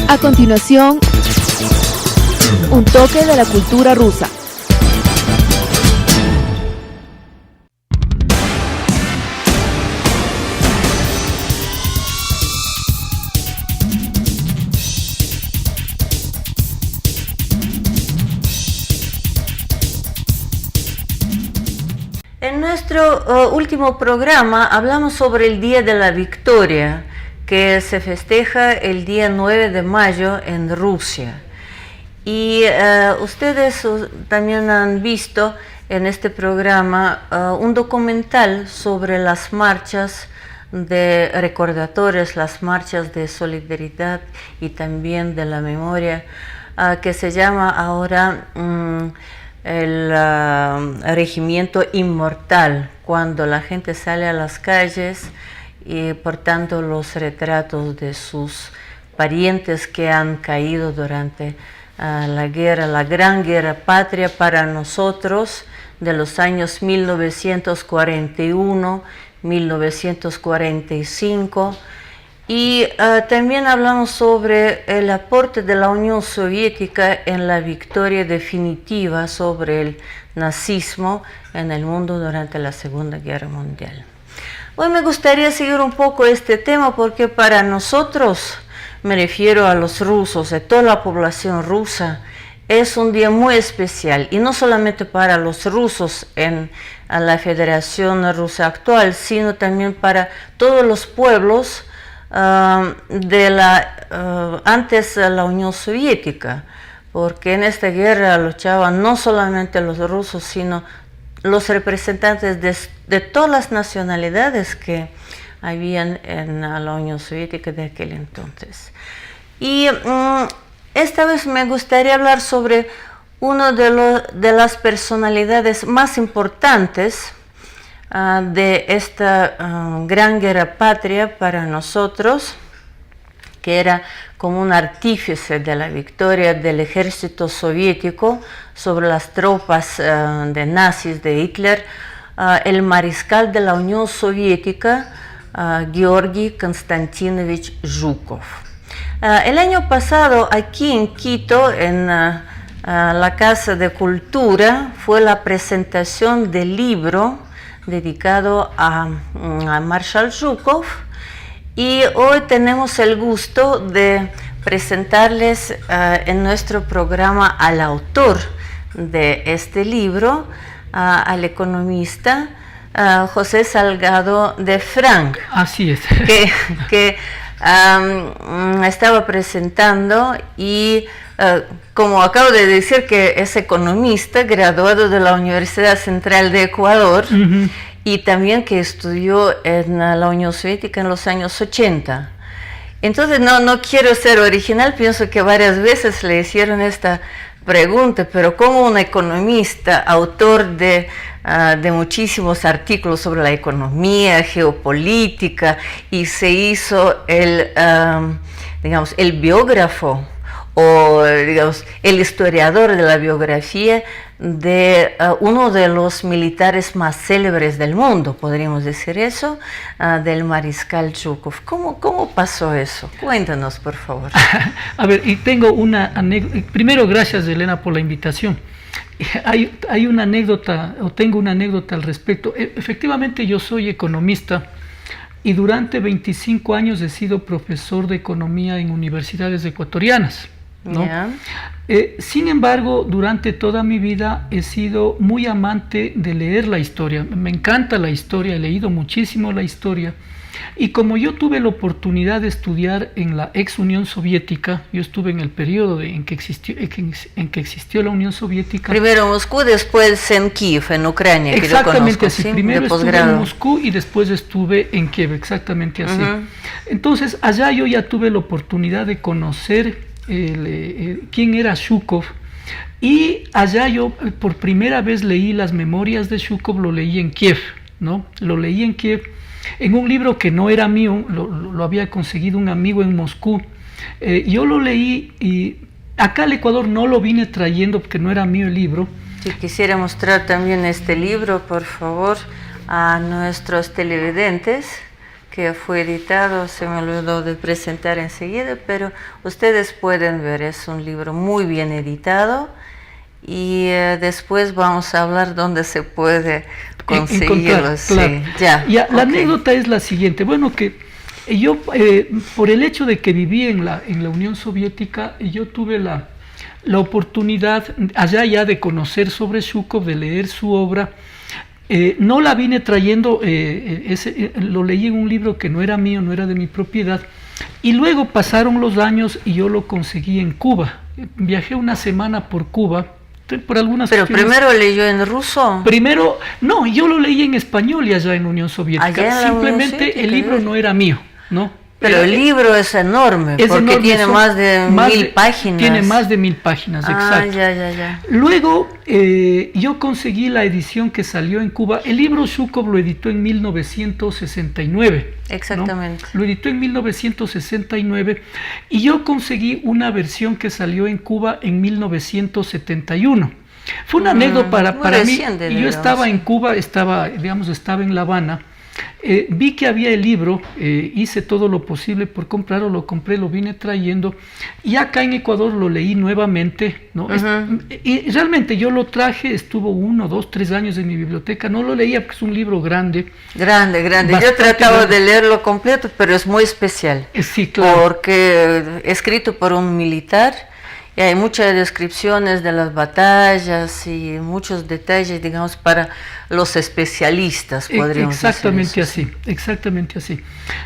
A continuación, un toque de la cultura rusa. En nuestro último programa hablamos sobre el Día de la Victoria, que se festeja el día 9 de mayo en Rusia. Y ustedes también han visto en este programa un documental sobre las marchas de recordatorios, las marchas de solidaridad y también de la memoria, que se llama ahora el Regimiento Inmortal, cuando la gente sale a las calles y portando los retratos de sus parientes que han caído durante la guerra, la gran guerra patria para nosotros de los años 1941-1945. Y también hablamos sobre el aporte de la Unión Soviética en la victoria definitiva sobre el nazismo en el mundo durante la Segunda Guerra Mundial. Hoy me gustaría seguir un poco este tema porque para nosotros, me refiero a los rusos, a toda la población rusa, es un día muy especial, y no solamente para los rusos en la Federación Rusa actual, sino también para todos los pueblos antes de la Unión Soviética, porque en esta guerra luchaban no solamente los rusos, sino los representantes de todas las nacionalidades que habían en la Unión Soviética de aquel entonces. Y esta vez me gustaría hablar sobre una de las personalidades más importantes de esta gran guerra patria para nosotros, que era como un artífice de la victoria del ejército soviético sobre las tropas de nazis de Hitler, el mariscal de la Unión Soviética, Georgi Konstantinovich Zhukov. El año pasado, aquí en Quito, en la Casa de Cultura, fue la presentación del libro dedicado a Marshal Zhukov, y hoy tenemos el gusto de presentarles en nuestro programa al autor de este libro, al economista José Salgado de Frank. Así es. Que estaba presentando y como acabo de decir que es economista, graduado de la Universidad Central de Ecuador, y también que estudió en la Unión Soviética en los años 80. Entonces no quiero ser original, pienso que varias veces le hicieron esta pregunta, pero como un economista, autor de muchísimos artículos sobre la economía, geopolítica, y se hizo el biógrafo o digamos, el historiador de la biografía de uno de los militares más célebres del mundo, podríamos decir eso, del mariscal Zhukov. ¿Cómo pasó eso? Cuéntanos, por favor. A ver, y tengo una anécdota. Primero, gracias, Elena, por la invitación. Hay una anécdota, o tengo una anécdota al respecto. Efectivamente, yo soy economista y durante 25 años he sido profesor de economía en universidades ecuatorianas, ¿no? Yeah. Sin embargo, durante toda mi vida he sido muy amante de leer la historia. Me encanta la historia, he leído muchísimo la historia. Y como yo tuve la oportunidad de estudiar en la ex Unión Soviética, yo estuve en el periodo en que existió la Unión Soviética. Primero en Moscú, después en Kiev, en Ucrania. Exactamente así. ¿Sí? Primero estuve en Moscú y después estuve en Kiev, exactamente así. Entonces, allá yo ya tuve la oportunidad de conocer quién era Zhukov. Y allá yo por primera vez leí las memorias de Zhukov, lo leí en Kiev, ¿no? Lo leí en Kiev, en un libro que no era mío, lo había conseguido un amigo en Moscú. Yo lo leí y acá al Ecuador no lo vine trayendo porque no era mío el libro. Si quisiera mostrar también este libro, por favor, a nuestros televidentes, que fue editado, se me olvidó de presentar enseguida, pero ustedes pueden ver, es un libro muy bien editado y después vamos a hablar dónde se puede conseguirlo. Sí, claro. ya. La anécdota es la siguiente, bueno, que yo, por el hecho de que viví en la Unión Soviética, yo tuve la oportunidad allá ya de conocer sobre Zhukov, de leer su obra. No la vine trayendo, lo leí en un libro que no era mío, no era de mi propiedad, y luego pasaron los años y yo lo conseguí en Cuba. Viajé una semana por Cuba, por algunas Pero cuestiones. primero leyó en ruso. Primero, no, yo lo leí en español y allá en la Unión Soviética. Allá en la Simplemente Unión Soviética, el libro no era mío, ¿no? Pero el libro es enorme, porque enorme, tiene más de 1000 páginas. Tiene más de 1000 páginas, exacto. Ya. Luego yo conseguí la edición que salió en Cuba. El libro Zhukov lo editó en 1969. Exactamente. ¿No? Lo editó en 1969 y yo conseguí una versión que salió en Cuba en 1971. Fue una anécdota para mí. Y yo estaba en Cuba, estaba en La Habana. Vi que había el libro, hice todo lo posible por comprarlo, lo compré, lo vine trayendo y acá en Ecuador lo leí nuevamente, ¿no? Y realmente yo lo traje, estuvo 1, 2, 3 años en mi biblioteca, no lo leía porque es un libro grande. Grande. Yo trataba de leerlo completo, pero es muy especial. Sí, claro. Porque escrito por un militar. Y hay muchas descripciones de las batallas y muchos detalles, digamos, para los especialistas, podríamos exactamente decir eso. Exactamente así.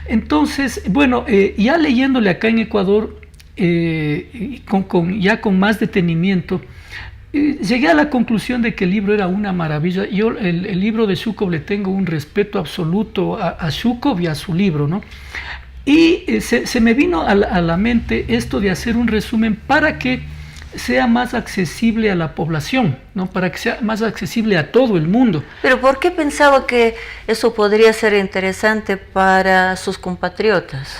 Entonces, bueno, ya leyéndole acá en Ecuador, ya con más detenimiento, llegué a la conclusión de que el libro era una maravilla. Yo el libro de Zhukov le tengo un respeto absoluto a Zhukov y a su libro, ¿no? Y se me vino a la mente esto de hacer un resumen para que sea más accesible a la población, ¿no? Para que sea más accesible a todo el mundo. Pero ¿por qué pensaba que eso podría ser interesante para sus compatriotas?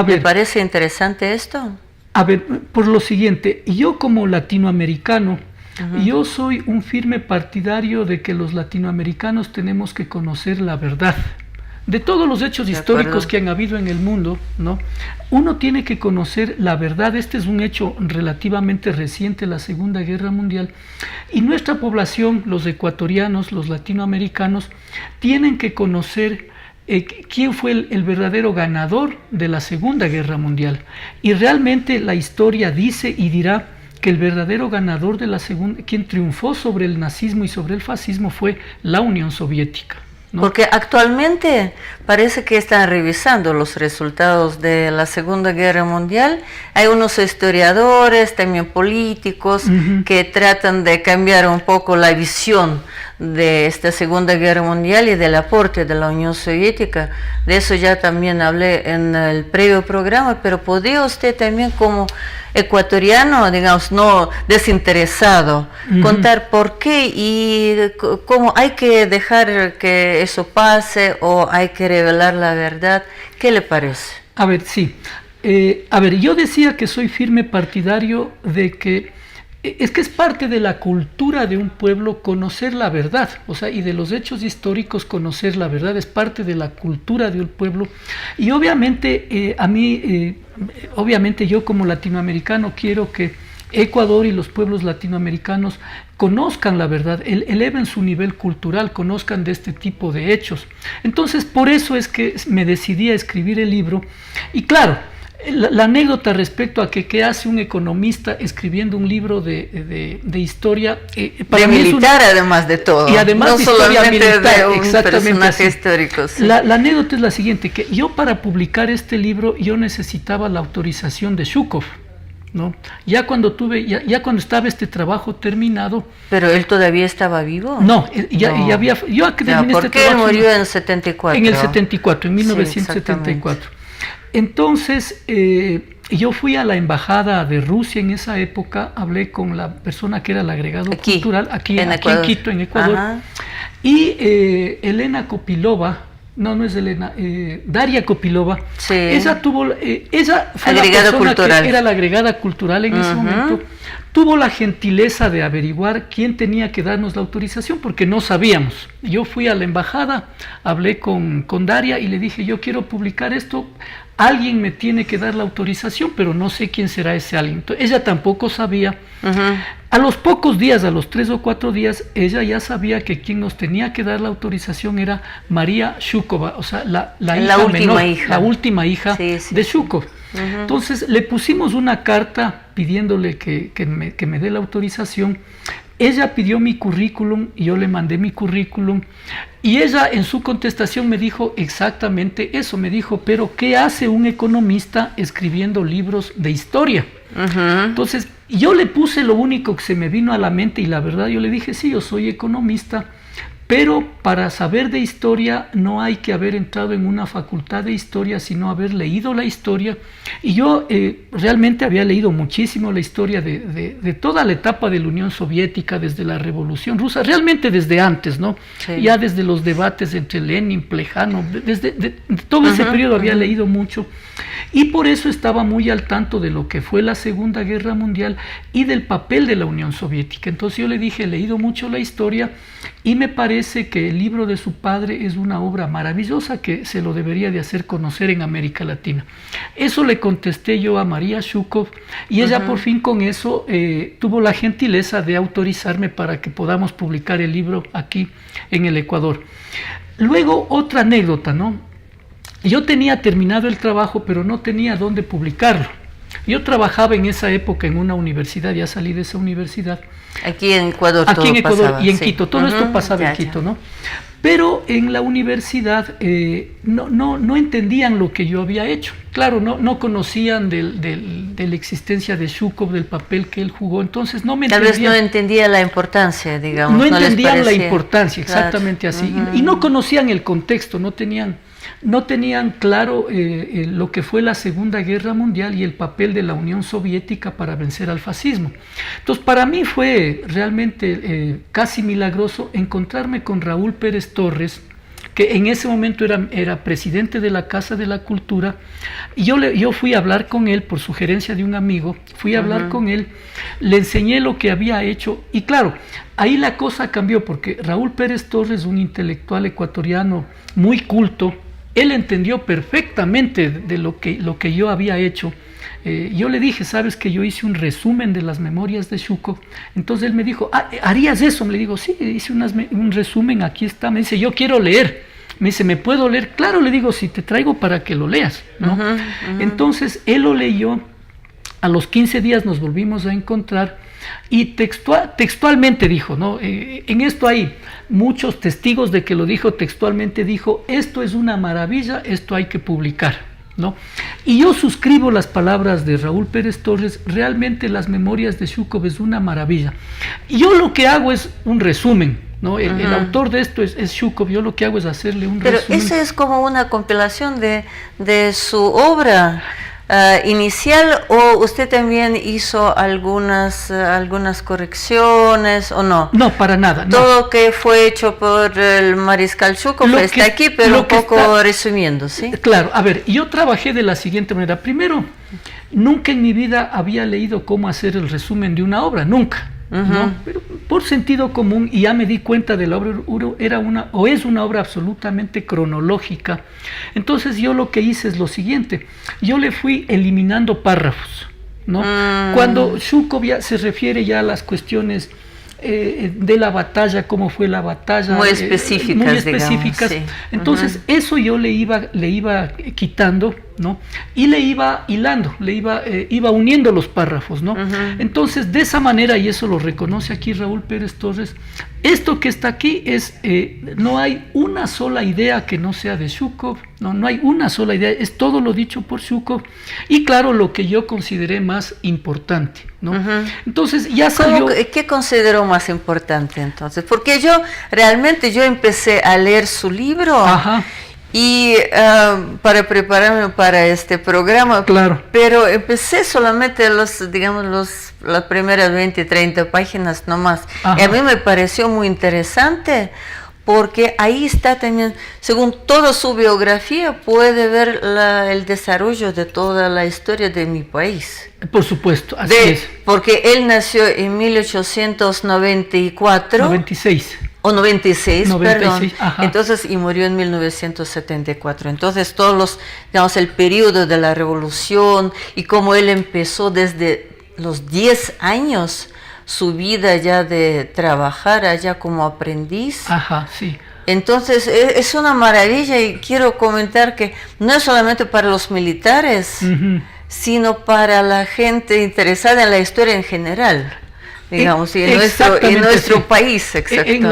¿Le parece interesante esto? A ver, por lo siguiente, yo como latinoamericano, yo soy un firme partidario de que los latinoamericanos tenemos que conocer la verdad. De todos los hechos históricos que han habido en el mundo, ¿no? Uno tiene que conocer la verdad. Este es un hecho relativamente reciente, la Segunda Guerra Mundial, y nuestra población, los ecuatorianos, los latinoamericanos, tienen que conocer quién fue el verdadero ganador de la Segunda Guerra Mundial. Y realmente la historia dice y dirá que el verdadero ganador de la Segunda, quien triunfó sobre el nazismo y sobre el fascismo, fue la Unión Soviética, ¿no? Porque actualmente parece que están revisando los resultados de la Segunda Guerra Mundial. Hay unos historiadores, también políticos, que tratan de cambiar un poco la visión de esta Segunda Guerra Mundial y del aporte de la Unión Soviética. De eso ya también hablé en el previo programa, pero ¿podría usted también como ecuatoriano, digamos, no desinteresado, contar por qué y cómo hay que dejar que eso pase o hay que revelar la verdad? ¿Qué le parece? A ver, sí. Yo decía que soy firme partidario de que es parte de la cultura de un pueblo conocer la verdad, o sea, y de los hechos históricos conocer la verdad, es parte de la cultura de un pueblo. Y obviamente obviamente yo como latinoamericano quiero que Ecuador y los pueblos latinoamericanos conozcan la verdad, eleven su nivel cultural, conozcan de este tipo de hechos. Entonces, por eso es que me decidí a escribir el libro. Y claro, la anécdota respecto a qué hace un economista escribiendo un libro de historia, para mí militar, además de todo, y además no de historia militar, de un exactamente personaje así. Histórico. Sí. La anécdota es la siguiente, que yo para publicar este libro yo necesitaba la autorización de Zhukov, ¿no? Ya cuando estaba este trabajo terminado. ¿Pero él todavía estaba vivo? No, ya había. Yo terminé ¿por qué él murió en el 74? En el 74, en 1974. Sí, entonces, yo fui a la embajada de Rusia en esa época, hablé con la persona que era el agregado cultural aquí en Quito, en Ecuador. Ajá. Y Elena Kopilova, no es Elena, Daria Kopilova, ella fue la persona que era la agregada cultural en ese momento, tuvo la gentileza de averiguar quién tenía que darnos la autorización, porque no sabíamos. Yo fui a la embajada, hablé con Daria y le dije, yo quiero publicar esto, alguien me tiene que dar la autorización, pero no sé quién será ese alguien. Entonces, ella tampoco sabía. A los pocos días, a los 3 o 4 días, ella ya sabía que quien nos tenía que dar la autorización era María Shukova, o sea, la última hija de Shukov. Entonces le pusimos una carta pidiéndole que me dé la autorización. Ella pidió mi currículum y yo le mandé mi currículum, y ella en su contestación me dijo exactamente eso, me dijo, pero ¿qué hace un economista escribiendo libros de historia? Entonces yo le puse lo único que se me vino a la mente, y la verdad yo le dije, sí, yo soy economista, pero para saber de historia no hay que haber entrado en una facultad de historia, sino haber leído la historia. Y yo realmente había leído muchísimo la historia de toda la etapa de la Unión Soviética, desde la Revolución Rusa, realmente desde antes, ¿no? Sí. Ya desde los debates entre Lenin, Plejánov, desde todo ese periodo había leído mucho. Y por eso estaba muy al tanto de lo que fue la Segunda Guerra Mundial y del papel de la Unión Soviética. Entonces yo le dije, he leído mucho la historia y me parece que el libro de su padre es una obra maravillosa que se lo debería de hacer conocer en América Latina. Eso le contesté yo a María Shukov, y ella por fin con eso tuvo la gentileza de autorizarme para que podamos publicar el libro aquí en el Ecuador. Luego otra anécdota, ¿no? Yo tenía terminado el trabajo, pero no tenía dónde publicarlo. Yo trabajaba en esa época en una universidad, ya salí de esa universidad. Aquí en Ecuador. Aquí en Ecuador pasaba, y en Quito, todo esto pasaba en Quito, ¿no? Pero en la universidad no entendían lo que yo había hecho. Claro, no conocían de la existencia de Shukov, del papel que él jugó, entonces no me entendían. Tal vez no entendía la importana, digamos. No entendían la importancia, exactamente así. Y no conocían el contexto, no tenían claro lo que fue la Segunda Guerra Mundial y el papel de la Unión Soviética para vencer al fascismo. Entonces, para mí fue realmente casi milagroso encontrarme con Raúl Pérez Torres, que en ese momento era presidente de la Casa de la Cultura, y yo fui a hablar con él por sugerencia de un amigo, fui a hablar con él, le enseñé lo que había hecho, y claro, ahí la cosa cambió, porque Raúl Pérez Torres, un intelectual ecuatoriano muy culto, él entendió perfectamente de lo que yo había hecho. Yo le dije, sabes que yo hice un resumen de las memorias de Shukov. Entonces él me dijo, ¿harías eso? Le digo, sí, hice un resumen, aquí está. Me dice, yo quiero leer. Me dice, ¿me puedo leer? Claro, le digo, si te traigo para que lo leas, ¿no? Entonces él lo leyó. A los 15 días nos volvimos a encontrar y textualmente dijo, ¿no? En esto hay muchos testigos de que lo dijo textualmente, dijo, esto es una maravilla, esto hay que publicar, ¿no? Y yo suscribo las palabras de Raúl Pérez Torres, realmente las memorias de Shukov es una maravilla. Y yo lo que hago es un resumen, ¿no? El autor de esto es Shukov, yo lo que hago es hacerle un resumen. Pero esa es como una compilación de su obra inicial, o usted también hizo algunas correcciones, o no? No, para nada. Todo que fue hecho por el mariscal Shukov está aquí, pero un poco resumiendo, ¿sí? Claro, a ver, yo trabajé de la siguiente manera. Primero, nunca en mi vida había leído cómo hacer el resumen de una obra, nunca. ¿No? Pero por sentido común, y ya me di cuenta de la obra, es una obra absolutamente cronológica. Entonces yo lo que hice es lo siguiente, yo le fui eliminando párrafos, ¿no? Cuando Shukov ya se refiere ya a las cuestiones de la batalla, cómo fue la batalla, muy específicas, digamos, sí. Entonces eso yo le iba quitando, ¿no? Y le iba hilando, iba uniendo los párrafos, ¿no? Entonces de esa manera, y eso lo reconoce aquí Raúl Pérez Torres, esto que está aquí es, no hay una sola idea que no sea de Shukov, no hay una sola idea, es todo lo dicho por Shukov, y claro, lo que yo consideré más importante, ¿no? Entonces ya salió... ¿Qué consideró más importante entonces? Porque yo empecé a leer su libro. Y para prepararme para este programa, claro, pero empecé solamente las primeras 20, 30 páginas nomás. Y a mí me pareció muy interesante porque ahí está también, según toda su biografía, puede ver el desarrollo de toda la historia de mi país. Por supuesto, así es. Porque él nació en 1894. 96. O 96, 96, perdón. ajá. Entonces, y murió en 1974. Entonces, todos los, digamos, el periodo de la revolución y cómo él empezó desde los 10 años su vida ya de trabajar allá como aprendiz. Ajá, sí. Entonces, es una maravilla y quiero comentar que no es solamente para los militares, sino para la gente interesada en la historia en general. Digamos, y en nuestro país, exactamente. En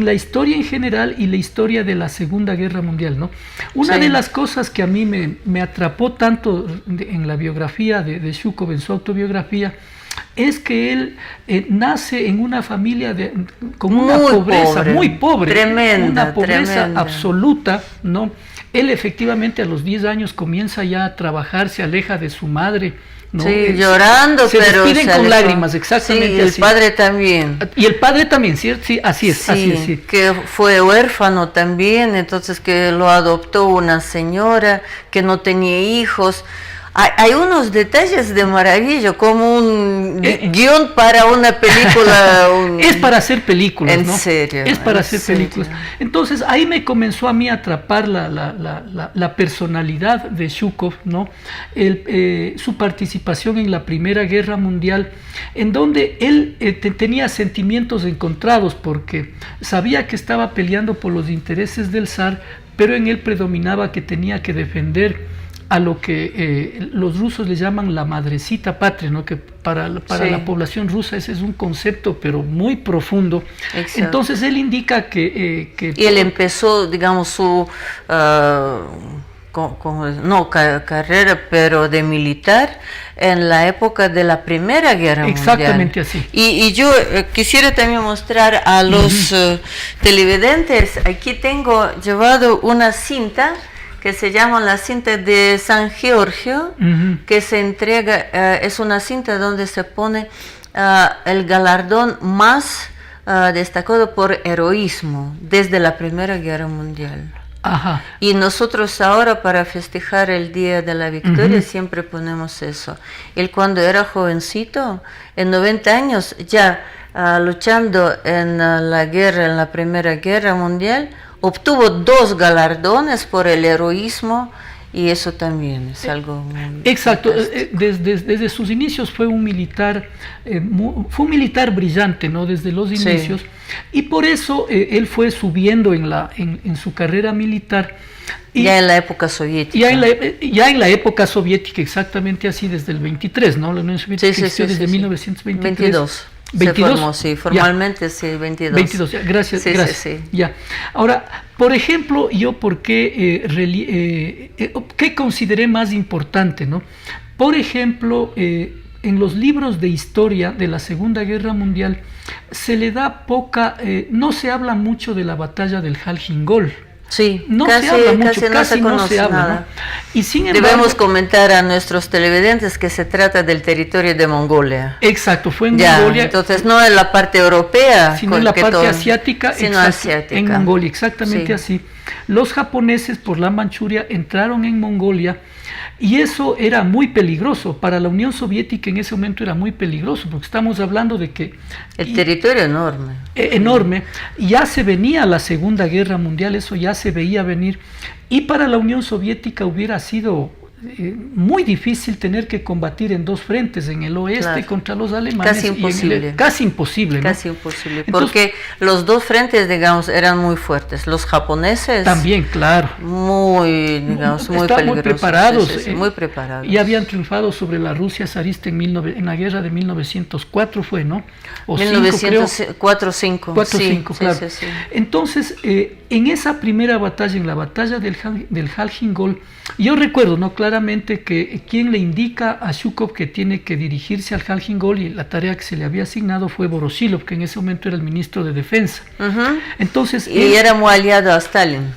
la historia en general y la historia de la Segunda Guerra Mundial, ¿no? Una de las cosas que a mí me atrapó tanto en la biografía de Zhukov, en su autobiografía, es que él nace en una familia con una pobreza muy pobre, tremenda, una pobreza tremenda, absoluta, ¿no? Él efectivamente a los 10 años comienza ya a trabajar, se aleja de su madre, ¿no? Sí, llorando, se pero despiden con lágrimas, exactamente. Sí, y el padre también. Y el padre también, ¿cierto? Sí, así es, así es. Sí. Que fue huérfano también, entonces que lo adoptó una señora que no tenía hijos. Hay unos detalles de maravilla, como un guión para una película. Es para hacer películas, ¿En ¿no? serio? Es para hacer películas. Entonces ahí me comenzó a mí a atrapar la personalidad de Zhukov, ¿no? Su participación en la Primera Guerra Mundial, en donde él tenía sentimientos encontrados, porque sabía que estaba peleando por los intereses del zar, pero en él predominaba que tenía que defender a lo que los rusos le llaman la madrecita patria, ¿no? Que para la población rusa ese es un concepto pero muy profundo. Exacto. Entonces él indica que y él empezó, digamos, su carrera, pero de militar en la época de la Primera Guerra Mundial. Exactamente así. Y yo quisiera también mostrar a los televidentes, aquí tengo llevado una cinta que se llama la cinta de San Giorgio, que se entrega, es una cinta donde se pone el galardón más destacado por heroísmo desde la Primera Guerra Mundial. Ajá. Y nosotros ahora para festejar el Día de la Victoria siempre ponemos eso. Él cuando era jovencito, en 90 años, ya luchando en la guerra, en la Primera Guerra Mundial, obtuvo 2 galardones por el heroísmo y eso también es algo muy exacto. fantástico. Desde sus inicios fue un militar brillante, ¿no? Desde los inicios, y por eso él fue subiendo en su carrera militar. Ya en la época soviética. Ya en la época soviética, exactamente así, desde el 23, ¿no? La Unión Soviética existió desde 1923. 22. 22. Se formó, sí, formalmente sí, 22. 22, ya, gracias, sí, gracias. Sí. Ya. Ahora, por ejemplo, yo por qué consideré más importante, ¿no? Por ejemplo, en los libros de historia de la Segunda Guerra Mundial se le da no se habla mucho de la batalla del Jalgingol. Sí, no se habla mucho, casi no se habla, ¿no? Y sin embargo, debemos comentar a nuestros televidentes que se trata del territorio de Mongolia. Exacto, fue en Mongolia. Entonces no en la parte europea, sino en la parte asiática, sino asiática. En Mongolia, exactamente así. Los japoneses por la Manchuria entraron en Mongolia y eso era muy peligroso. Para la Unión Soviética en ese momento era muy peligroso, porque estamos hablando de que... El territorio enorme. Enorme. Ya se venía la Segunda Guerra Mundial, eso ya se veía venir. Y para la Unión Soviética hubiera sido muy difícil tener que combatir en 2 frentes, en el oeste contra los alemanes. Casi imposible. Casi imposible, ¿no? Casi imposible, porque los 2 frentes, digamos, eran muy fuertes. Los japoneses... También, claro. Muy, digamos, muy peligrosos. Muy preparados. Muy preparados. Y habían triunfado sobre la Rusia zarista en la guerra de 1904 fue, ¿no? O 1904 5. 4-5, claro. Sí. Entonces, en esa primera batalla, en la batalla del Jalgingol, yo recuerdo, ¿no? Claramente que quien le indica a Zhukov que tiene que dirigirse al Jalgingol y la tarea que se le había asignado fue Voroshilov, que en ese momento era el ministro de Defensa. Uh-huh. Entonces, y era muy aliado a Stalin.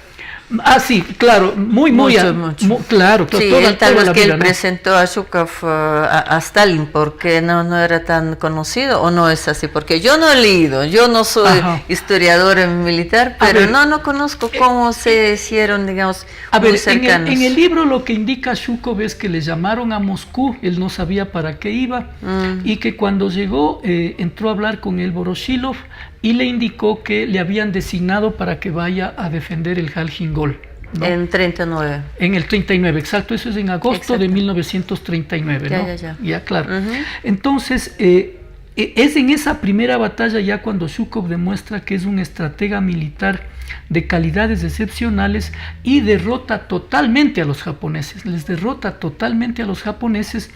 Ah, sí, claro, muy, mucho. claro, Sí, toda, tal toda vez la que vida, él ¿no? presentó a Zhukov a Stalin porque no era tan conocido, o no es así, porque yo no he leído, yo no soy Ajá. historiador militar, A pero ver, no conozco cómo se hicieron, digamos, A muy ver, cercanos. en el libro lo que indica Zhukov es que le llamaron a Moscú, él no sabía para qué iba, y que cuando llegó entró a hablar con el Voroshilov y le indicó que le habían designado para que vaya a defender el Jalgingol, ¿no? En 39. En el 39, exacto, eso es en agosto de Exacto. 1939, ¿no? Ya. Claro. Entonces, es en esa primera batalla ya cuando Zhukov demuestra que es un estratega militar de calidades excepcionales y derrota totalmente a los japoneses, les derrota totalmente a los japoneses.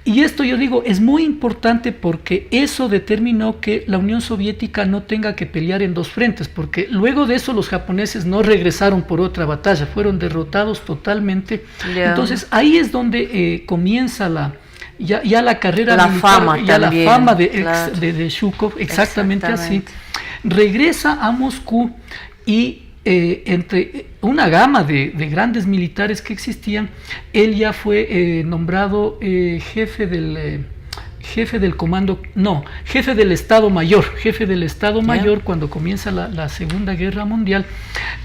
Y esto, yo digo, es muy importante porque eso determinó que la Unión Soviética no tenga que pelear en dos frentes, porque luego de eso los japoneses no regresaron por otra batalla, fueron derrotados totalmente. Entonces ahí es donde comienza ya la carrera la militar, fama ya también, la fama de Zhukov, exactamente así. Regresa a Moscú y entre una gama de grandes militares que existían, él ya fue nombrado jefe del comando, no, jefe del Estado Mayor cuando comienza la Segunda Guerra Mundial.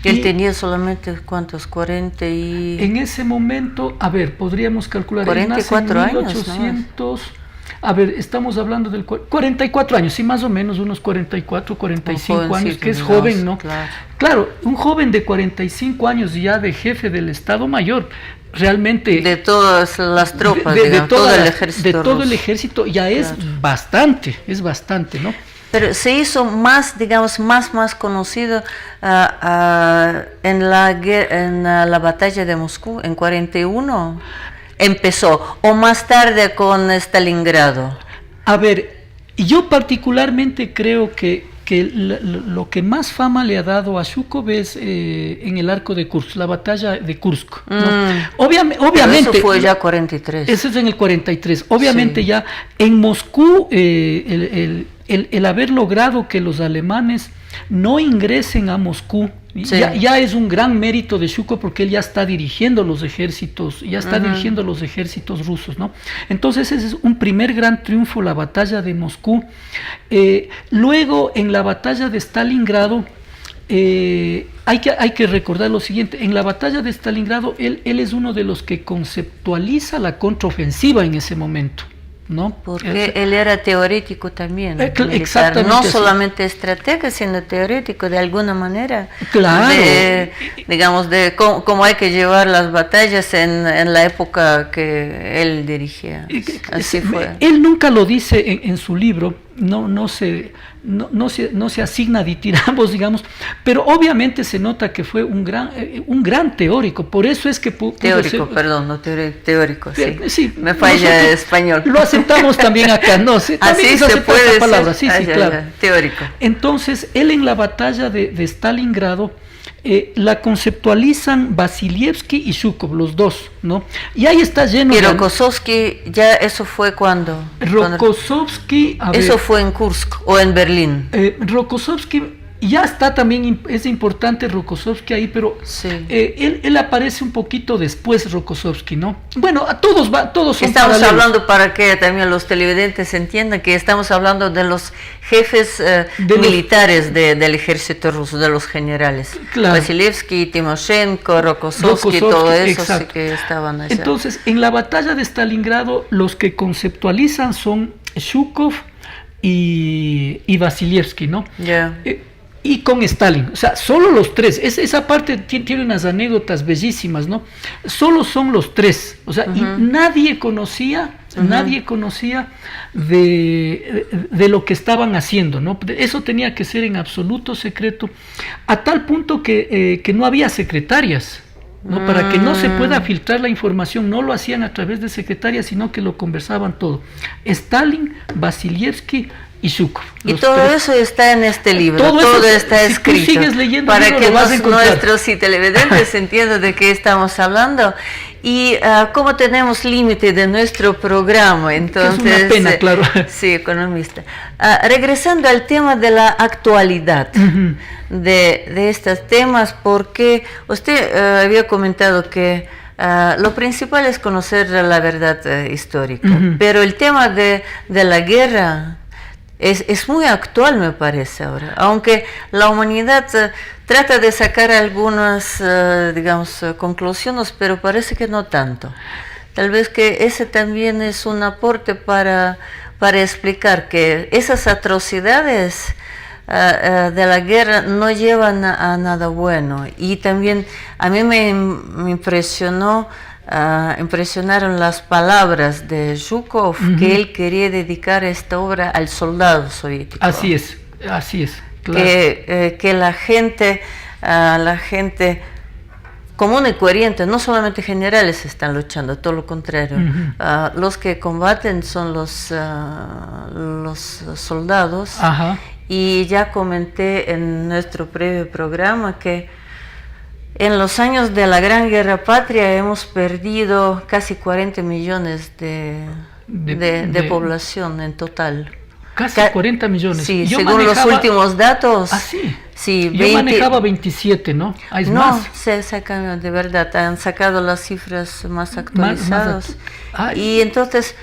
Él tenía solamente, ¿cuántos? 40 y... En ese momento, a ver, podríamos calcular, 44 él nace en años, 1800, a ver, estamos hablando del 44 años, sí, más o menos, unos 44, 45 años, que es joven, ¿no? Claro, un joven de 45 años ya de jefe del Estado Mayor, realmente... De todas las tropas, de todo el ejército de todo ruso. el ejército ya es bastante, ¿no? Pero se hizo más, digamos, más conocido en la batalla de Moscú, en 41. Empezó, o más tarde con Stalingrado. A ver, yo particularmente creo que lo que más fama le ha dado a Zhukov es en el arco de Kursk, la batalla de Kursk, ¿no? Obviamente. Pero eso fue ya 43. Eso es en el 43. Obviamente Sí. ya en Moscú el haber logrado que los alemanes no ingresen a Moscú, sí, ya es un gran mérito de Zhukov porque él ya está dirigiendo los ejércitos, rusos, ¿no? Entonces ese es un primer gran triunfo, la batalla de Moscú. Luego en la batalla de Stalingrado, hay que recordar lo siguiente: en la batalla de Stalingrado él es uno de los que conceptualiza la contraofensiva en ese momento, ¿no? Porque él era teórico también, exactamente, no así. solamente estratega, sino teórico de alguna manera. Claro. Digamos, de cómo hay que llevar las batallas en la época que él dirigía. Así fue. Él nunca lo dice en su libro, no se asigna ditirambos, digamos, pero obviamente se nota que fue un gran teórico, por eso es que teórico, perdón, no teórico, sí. Sí, me falla español. Lo aceptamos también acá, no, sí, así se puede esa palabra, sí, claro. Teórico. Entonces, él en la batalla de Stalingrado la conceptualizan Vasilievsky y Zhukov, los dos, ¿no? Y ahí está lleno de... ¿Y Rokossovsky, ya eso fue cuándo? Rokossovsky... ¿Eso fue en Kursk o en Berlín? Rokossovsky... Ya está también, es importante Rokossovsky ahí, pero sí. Él aparece un poquito después, Rokossovsky, ¿no? Bueno, todos son estamos hablando, para que también los televidentes entiendan, que estamos hablando de los jefes militares del ejército ruso, de los generales. Claro. Vasilievsky, Timoshenko, Rokossovsky, todo eso sí que estaban allá. Entonces, en la batalla de Stalingrado, los que conceptualizan son Zhukov y Vasilievsky, ¿no? Ya. Y con Stalin, o sea, solo los tres. Esa parte tiene unas anécdotas bellísimas, ¿no? Solo son los tres, o sea, y nadie conocía de lo que estaban haciendo, ¿no? Eso tenía que ser en absoluto secreto, a tal punto que no había secretarias, ¿no? Para que no se pueda filtrar la información, no lo hacían a través de secretarias, sino que lo conversaban todo. Stalin, Vasilievsky y Zhukov. Y todo eso está en este libro, todo está escrito, sigues leyendo para libro, que nuestros televidentes entiendan de qué estamos hablando. Y como tenemos límite de nuestro programa, entonces... Que es una pena, claro. Sí, economista. Regresando al tema de la actualidad de estos temas, porque usted había comentado que lo principal es conocer la verdad histórica, pero el tema de la guerra es muy actual, me parece ahora, aunque la humanidad trata de sacar algunas, conclusiones, pero parece que no tanto. Tal vez que ese también es un aporte para explicar que esas atrocidades de la guerra no llevan a nada bueno. Y también a mí me impresionaron las palabras de Zhukov, que él quería dedicar esta obra al soldado soviético. Así es, claro. Que la gente común y corriente, no solamente generales están luchando, todo lo contrario. Los que combaten son los soldados. Ajá. Y ya comenté en nuestro previo programa que en los años de la Gran Guerra Patria hemos perdido casi 40 millones de población en total. Casi 40 millones. Sí, según los últimos datos. ¿Ah, sí? Sí, yo manejaba 27, ¿no? ¿Es no, más? se cambió, de verdad. Han sacado las cifras más actualizadas. Y entonces,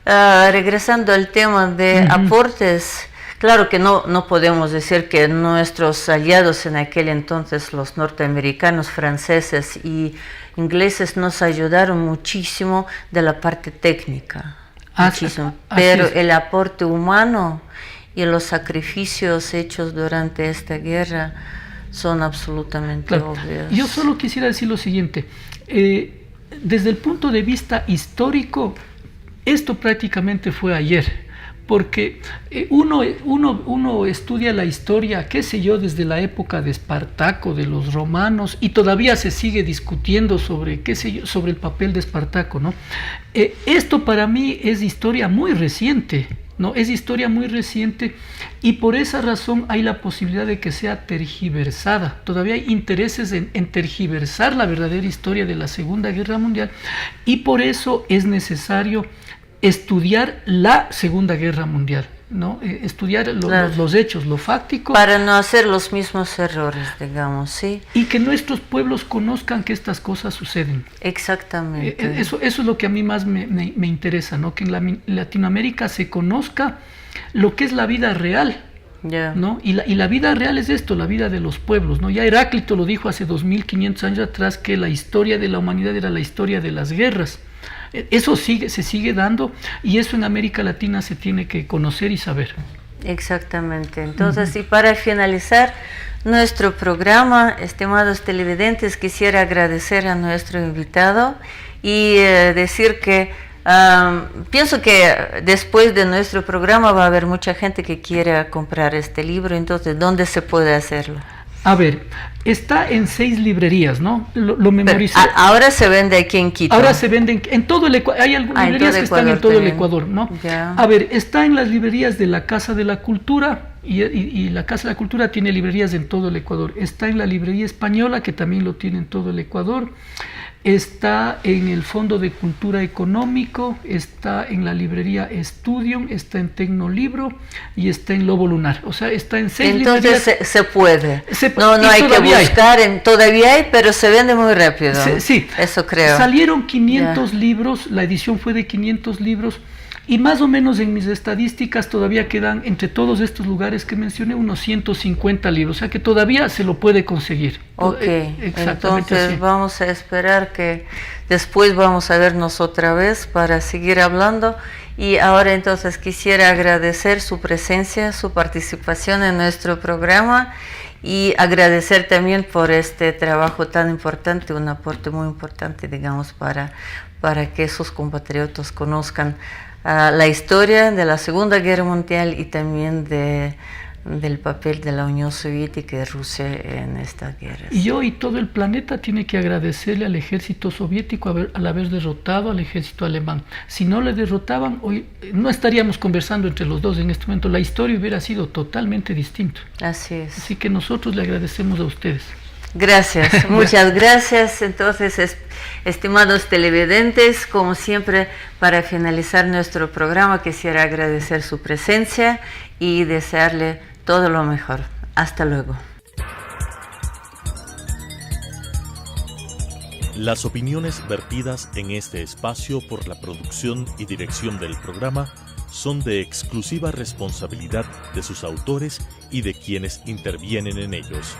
regresando al tema de aportes, claro que no podemos decir que nuestros aliados en aquel entonces, los norteamericanos, franceses y ingleses, nos ayudaron muchísimo de la parte técnica. Muchísimo. Pero el aporte humano y los sacrificios hechos durante esta guerra son absolutamente obvios. Yo solo quisiera decir lo siguiente. Desde el punto de vista histórico, esto prácticamente fue ayer. Porque uno estudia la historia, qué sé yo, desde la época de Espartaco, de los romanos, y todavía se sigue discutiendo sobre, qué sé yo, sobre el papel de Espartaco, ¿no? Esto para mí es historia muy reciente, ¿no? Es historia muy reciente y por esa razón hay la posibilidad de que sea tergiversada. Todavía hay intereses en tergiversar la verdadera historia de la Segunda Guerra Mundial y por eso es necesario estudiar la Segunda Guerra Mundial, ¿no? Estudiar los hechos, lo fáctico. Para no hacer los mismos errores, digamos, ¿sí? Y que nuestros pueblos conozcan que estas cosas suceden. Exactamente. Eso es lo que a mí más me interesa, ¿no? Que en Latinoamérica se conozca lo que es la vida real, ¿no? Y la vida real es esto, la vida de los pueblos, ¿no? Ya Heráclito lo dijo hace 2500 años atrás, que la historia de la humanidad era la historia de las guerras. Eso se sigue dando y eso en América Latina se tiene que conocer y saber. Exactamente. Entonces, y para finalizar nuestro programa, estimados televidentes, quisiera agradecer a nuestro invitado y decir que pienso que después de nuestro programa va a haber mucha gente que quiera comprar este libro. Entonces, ¿dónde se puede hacerlo? A ver, está en 6 librerías, ¿no? Lo memoricé. Ahora se vende aquí en Quito. Ahora se vende en todo el Ecuador. Hay algunas librerías que están en todo el Ecuador, ¿no? Ya. A ver, está en las librerías de la Casa de la Cultura y la Casa de la Cultura tiene librerías en todo el Ecuador. Está en la librería española, que también lo tiene en todo el Ecuador. Está en el Fondo de Cultura Económico, está en la librería Estudium, está en Tecnolibro y está en Lobo Lunar. O sea, está en 6 librerías. Entonces se puede. No hay que buscar, todavía hay, pero se vende muy rápido. Sí. Eso creo. Salieron 500 libros, la edición fue de 500 libros. Y más o menos en mis estadísticas todavía quedan entre todos estos lugares que mencioné unos 150 libros, o sea que todavía se lo puede conseguir. Ok, exactamente. Entonces vamos a esperar que después vamos a vernos otra vez para seguir hablando. Y ahora entonces quisiera agradecer su presencia, su participación en nuestro programa y agradecer también por este trabajo tan importante, un aporte muy importante, digamos, para que sus compatriotas conozcan la historia de la Segunda Guerra Mundial y también del papel de la Unión Soviética y Rusia en esta guerra. Y yo y todo el planeta tiene que agradecerle al ejército soviético al haber derrotado al ejército alemán. Si no le derrotaban, hoy no estaríamos conversando entre los dos en este momento. La historia hubiera sido totalmente distinta. Así es. Así que nosotros le agradecemos a ustedes. Gracias, muchas gracias. Entonces, estimados televidentes, como siempre, para finalizar nuestro programa, quisiera agradecer su presencia y desearle todo lo mejor. Hasta luego. Las opiniones vertidas en este espacio por la producción y dirección del programa son de exclusiva responsabilidad de sus autores y de quienes intervienen en ellos.